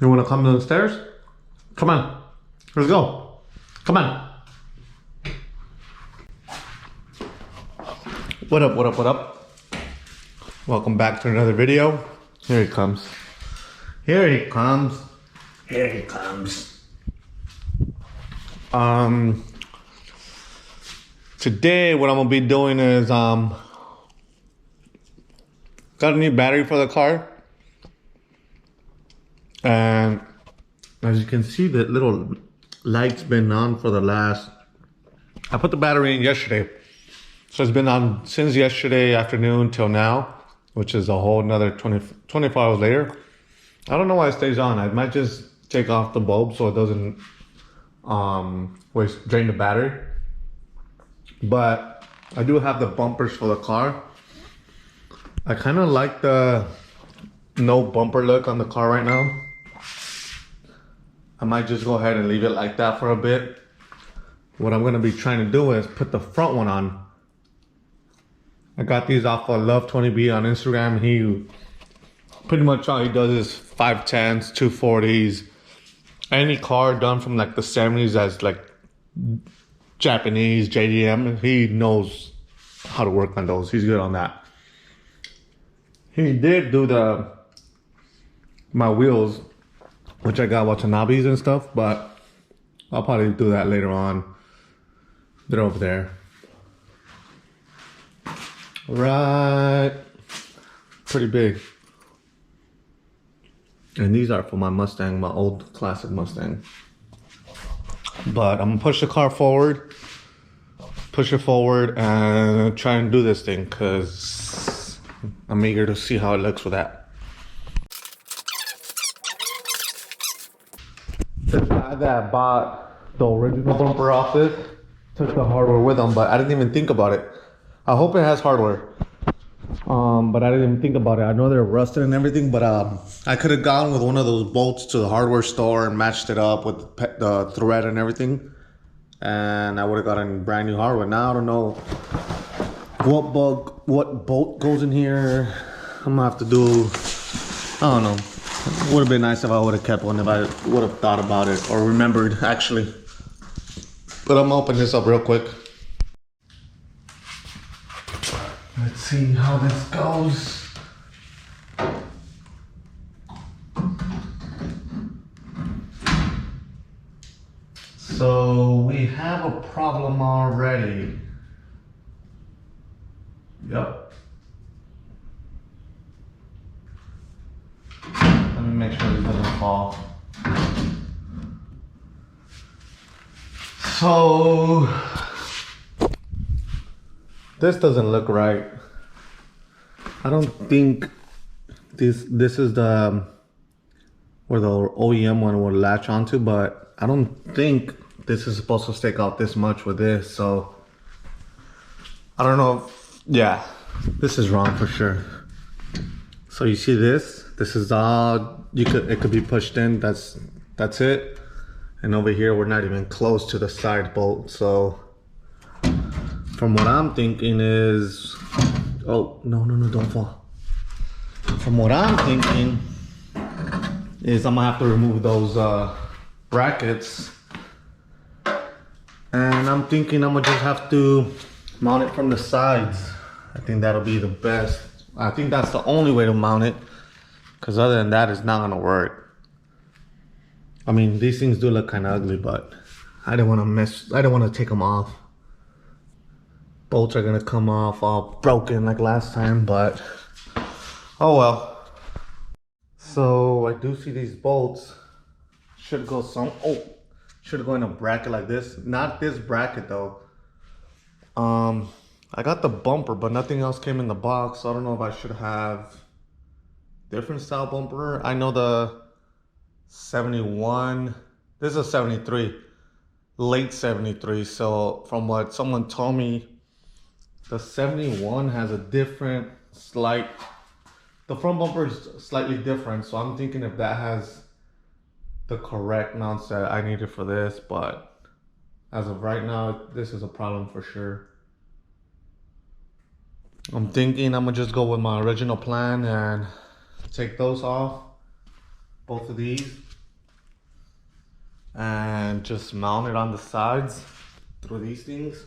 You wanna come downstairs? Come on. Let's go. Come on. What up, what up, what up? Welcome back to another video. Here he comes. Here he comes. Here he comes. Today what I'm gonna be doing is got a new battery for the car. And as you can see, the little light's been on for the last, I put the battery in yesterday. So it's been on since yesterday afternoon till now, which is a whole another 24 hours later. I don't know why it stays on. I might just take off the bulb so it doesn't drain the battery. But I do have the bumpers for the car. I kind of like the no bumper look on the car right now. I might just go ahead and leave it like that for a bit. What I'm gonna be trying to do is put the front one on. I got these off of Love20B on Instagram. He pretty much all he does is 510s, 240s, any car done from like the 70s as like Japanese JDM. He knows how to work on those. He's good on that. He did do my wheels, which I got Watanabes and stuff, but I'll probably do that later on. They're over there. Right. Pretty big. And these are for my Mustang, my old classic Mustang. But I'm gonna push the car forward, push it forward, and try and do this thing because I'm eager to see how it looks with that. The guy that bought the original bumper off this took the hardware with him, but I didn't even think about it. I hope it has hardware, but I didn't even think about it. I know they're rusted and everything, but I could have gone with one of those bolts to the hardware store and matched it up with the thread and everything, and I would have gotten brand new hardware. Now I don't know what bolt goes in here. I'm gonna have to do, I don't know. It would have been nice if I would have kept one, if I would have thought about it or remembered actually. But I'm gonna open this up real quick. Let's see how this goes. So we have a problem already. Yep. Let me make sure it doesn't fall. So this doesn't look right. I don't think this is the where the OEM one will latch onto, but I don't think this is supposed to stick out this much with this. So I don't know if, yeah, this is wrong for sure. So you see this is all it could be pushed in. That's it. And over here we're not even close to the side bolt. So from what I'm thinking is, oh, no, don't fall. From what I'm thinking is I'm gonna have to remove those brackets. And I'm thinking I'm gonna just have to mount it from the sides. I think that'll be the best. I think that's the only way to mount it, because other than that, it's not gonna work. I mean, these things do look kind of ugly, but I don't want to take them off. Bolts are gonna come off all broken like last time, but oh well. So I do see these bolts should go in a bracket like this. Not this bracket though. I got the bumper, but nothing else came in the box. So I don't know if I should have different style bumper. I know the 71. This is a 73, late 73. So from what someone told me, the 71 has a different the front bumper is slightly different. So I'm thinking if that has the correct mounts that I needed for this, but as of right now, this is a problem for sure. I'm thinking I'm gonna just go with my original plan and take those off, both of these, and just mount it on the sides through these things.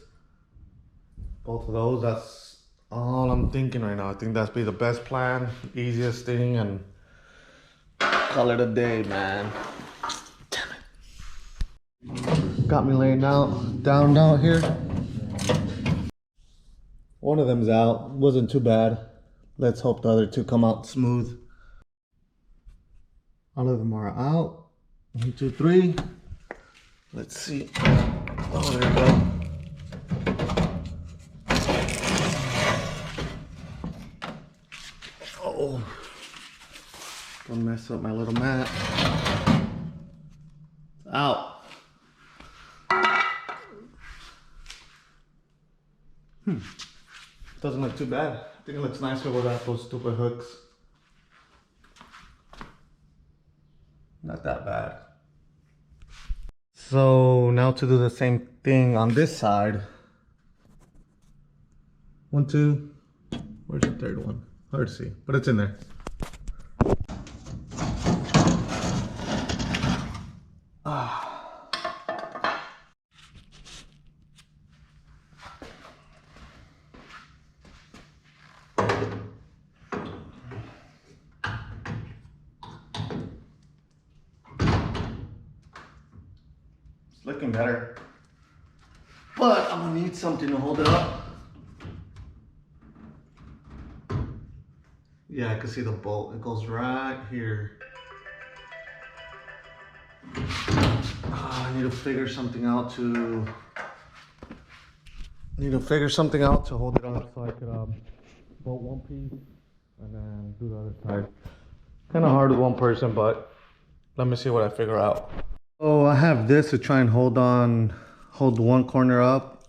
Both of those, that's all I'm thinking right now. I think that's be the best plan, easiest thing, and call it a day, man. Damn it. Got me laying down out here. One of them's out, wasn't too bad. Let's hope the other two come out smooth. All of them are out. 1, 2, 3. Let's see. Oh, there we go. Oh, don't mess up my little mat. Out. Doesn't look too bad. I think it looks nicer without those stupid hooks. Not that bad. So now to do the same thing on this side. 1, 2. Where's the third one? Hard to see, but it's in there. It's looking better, but I'm gonna need something to hold it up. Yeah, I can see the bolt. It goes right here. I need to figure something out to hold it up so I could bolt one piece and then do the other side. Kind of hard with one person, but let me see what I figure out. Oh, I have this to try and hold one corner up.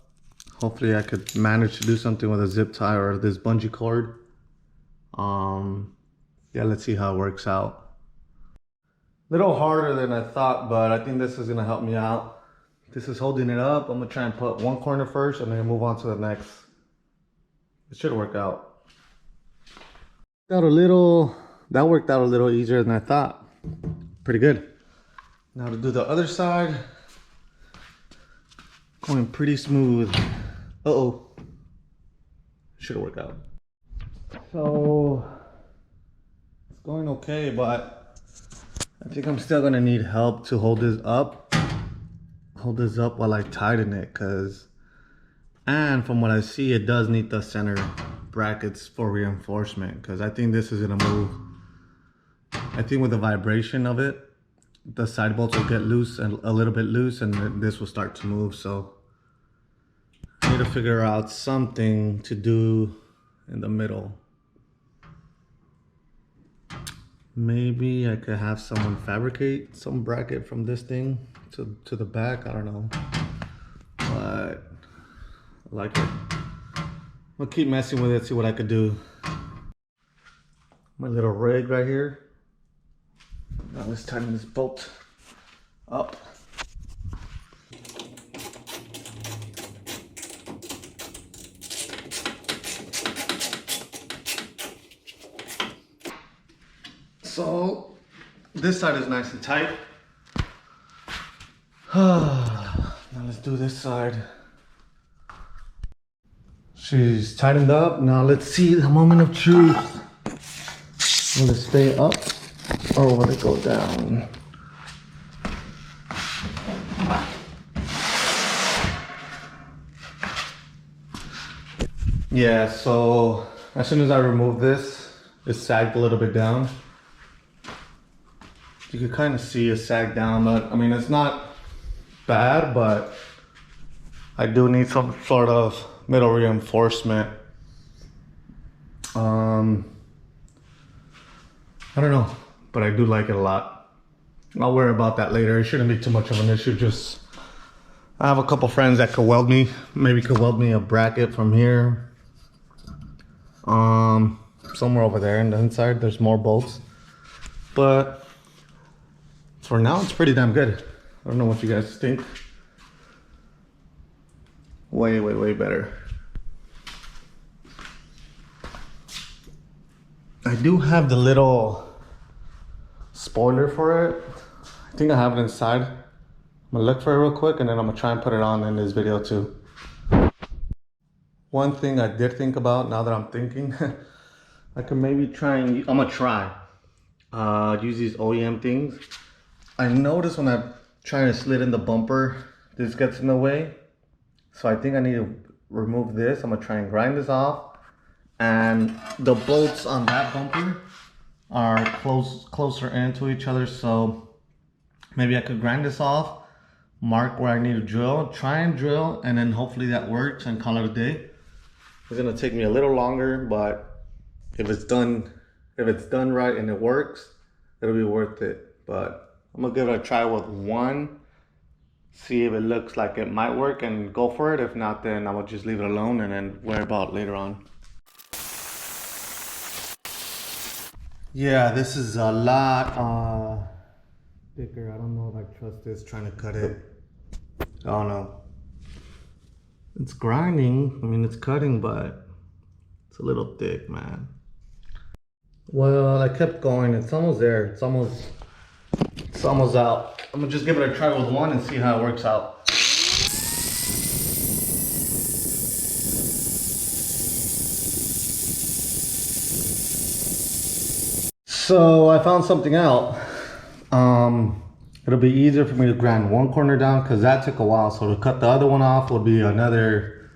Hopefully I could manage to do something with a zip tie or this bungee cord. Yeah, let's see how it works out. Little harder than I thought, but I think this is gonna help me out. This is holding it up. I'm gonna try and put one corner first and then move on to the next. It should work out. That worked out a little easier than I thought. Pretty good. Now to do the other side. Going pretty smooth. Uh-oh. Should have worked out. So it's going okay, but I think I'm still gonna need help to hold this up while I tighten it, and from what I see, it does need the center brackets for reinforcement, because I think this is gonna move. I think with the vibration of it, the side bolts will get loose and a little bit loose, and this will start to move. So I need to figure out something to do in the middle. Maybe I could have someone fabricate some bracket from this thing to the back. I don't know, but I like it. I'll keep messing with it, see what I could do. My little rig right here. Now let's tighten this bolt up. So this side is nice and tight. Now let's do this side. She's tightened up. Now let's see the moment of truth. Will it stay up or will it go down? Yeah, so as soon as I remove this, it sagged a little bit down. You can kind of see it sag down, but I mean, it's not bad, but I do need some sort of middle reinforcement. I don't know, but I do like it a lot. I'll worry about that later. It shouldn't be too much of an issue. Just, I have a couple friends that could weld me, maybe could weld me a bracket from here. Somewhere over there in the inside, there's more bolts. But for now, it's pretty damn good. I don't know what you guys think. Way, way, way better. I do have the little spoiler for it. I think I have it inside. gonna look for it real quick and then I'm gonna try and put it on in this video too. One thing I did think about now that I'm thinking, I could maybe try and, I'm gonna try, use these OEM things. I noticed when I try to slid in the bumper, this gets in the way. So I think I need to remove this. I'm gonna try and grind this off. And the bolts on that bumper are closer into each other. So maybe I could grind this off, mark where I need to drill, try and drill, and then hopefully that works and call it a day. It's gonna take me a little longer, but if it's done right and it works, it'll be worth it. But I'm gonna give it a try with one, see if it looks like it might work and go for it. If not, then I will just leave it alone and then worry about it later on. Yeah, this is a lot thicker. I don't know if I trust this trying to cut it. I don't know. It's grinding, I mean it's cutting, but it's a little thick, man. Well, I kept going, it's almost there, it's almost out. I'm gonna just give it a try with one and see how it works out. So I found something out. It'll be easier for me to grind one corner down because that took a while. So to cut the other one off would be another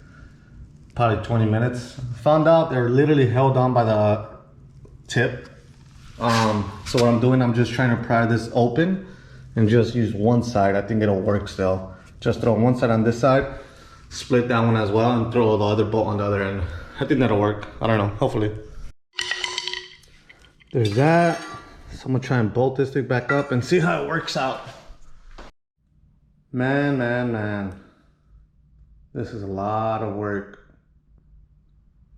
probably 20 minutes. Found out they're literally held on by the tip. So what I'm doing, I'm just trying to pry this open and just use one side. I think it'll work still. Just throw one side on this side, split that one as well, and throw the other bolt on the other end. I think that'll work. I don't know, hopefully. There's that. So I'm gonna try and bolt this thing back up and see how it works out. Man. This is a lot of work.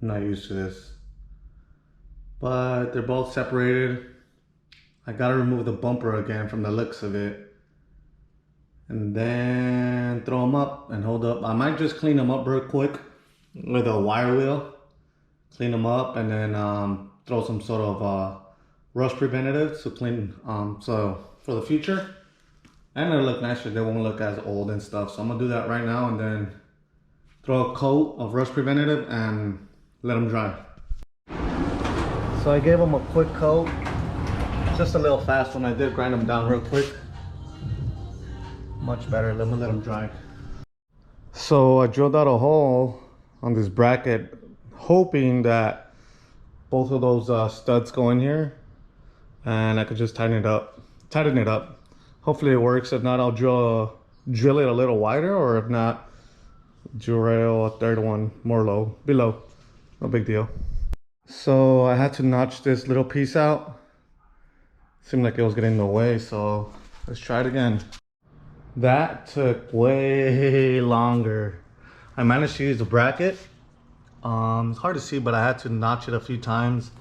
I'm not used to this. But they're both separated. I gotta remove the bumper again from the looks of it. And then throw them up and hold up. I might just clean them up real quick with a wire wheel. Clean them up and then throw some sort of rust preventative to clean, so for the future. And it'll look nicer, they won't look as old and stuff. So I'm gonna do that right now and then throw a coat of rust preventative and let them dry. So I gave them a quick coat, just a little fast one. I did grind them down real quick. Much better, let them dry. So I drilled out a hole on this bracket, hoping that both of those studs go in here and I could just tighten it up. Hopefully it works. If not, I'll drill it a little wider, or if not, drill a third one more below. No big deal. So I had to notch this little piece out. Seemed like it was getting in the way, so let's try it again. That took way longer. I managed to use the bracket. It's hard to see, but I had to notch it a few times.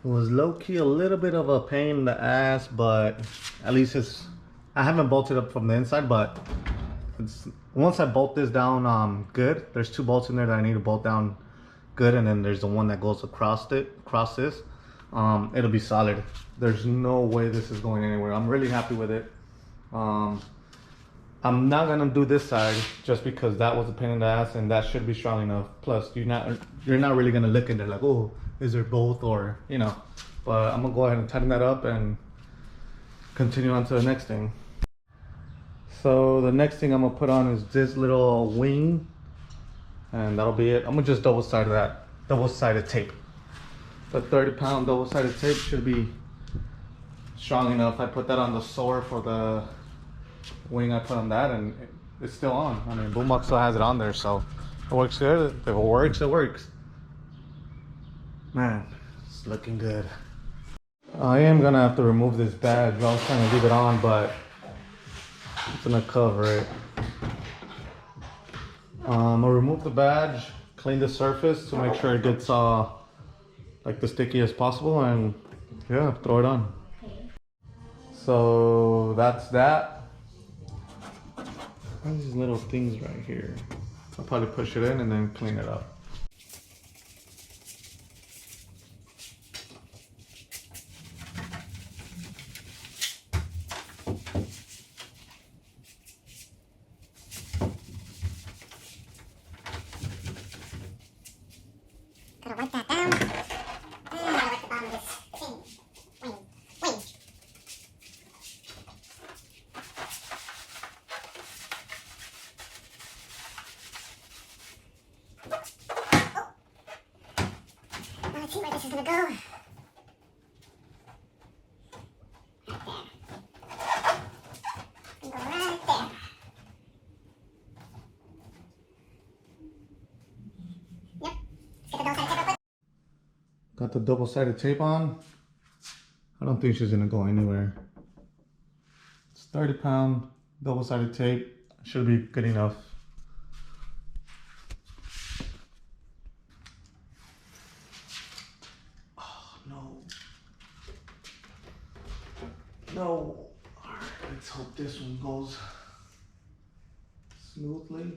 It was low-key a little bit of a pain in the ass, but at least I haven't bolted up from the inside, but once I bolt this down good, there's two bolts in there that I need to bolt down good, and then there's the one that goes across this, it'll be solid. There's no way this is going anywhere. I'm really happy with it. I'm not gonna do this side just because that was a pain in the ass and that should be strong enough. Plus you're not really gonna look in there like, oh, is there both, or you know. But I'm gonna go ahead and tighten that up and continue on to the next thing. So the next thing I'm gonna put on is this little wing, and that'll be it. I'm gonna just double-sided tape. The 30-pound double-sided tape should be strong enough. I put that on the sore for the wing. I put on that and it's still on. I mean, Boombox still has it on there, so it works good. If it works, it works. Man, it's looking good. I am gonna have to remove this badge. I was trying to leave it on, but it's gonna cover it. I'm gonna remove the badge, clean the surface to make sure it gets like the sticky as possible, and yeah, throw it on. So that's that. These little things right here. I'll probably push it in and then clean it up. Gotta wipe that down. And I gotta wipe the bottom of this thing. Wing. Oh. Now let's see where this is gonna go. Right there. Go right there. Yep. Let's get the double-sided tape real quick. Got the double-sided tape on. I don't think she's gonna go anywhere. It's 30-pound double-sided tape. Should be good enough. Oh, no. No. Alright, let's hope this one goes smoothly.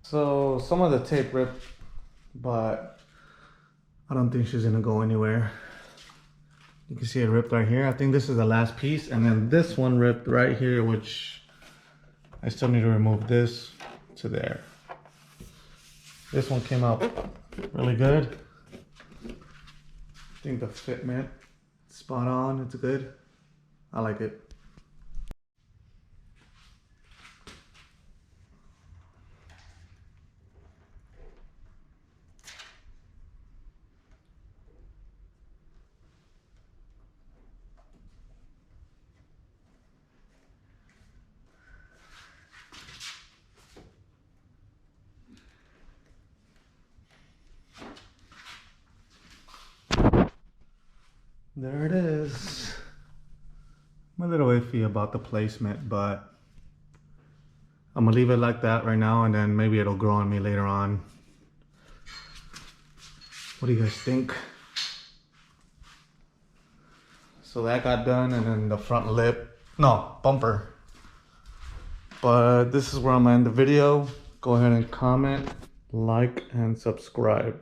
So some of the tape ripped, but I don't think she's gonna go anywhere. You can see it ripped right here. I think this is the last piece, and then this one ripped right here, which I still need to remove this to there. This one came out really good. I think the fitment, spot on, it's good. I like it. There it is. I'm a little iffy about the placement, but I'm gonna leave it like that right now, and then maybe it'll grow on me later on. What do you guys think? So that got done, and then the front lip, no, bumper. But this is where I'm gonna end the video. Go ahead and comment, like, and subscribe.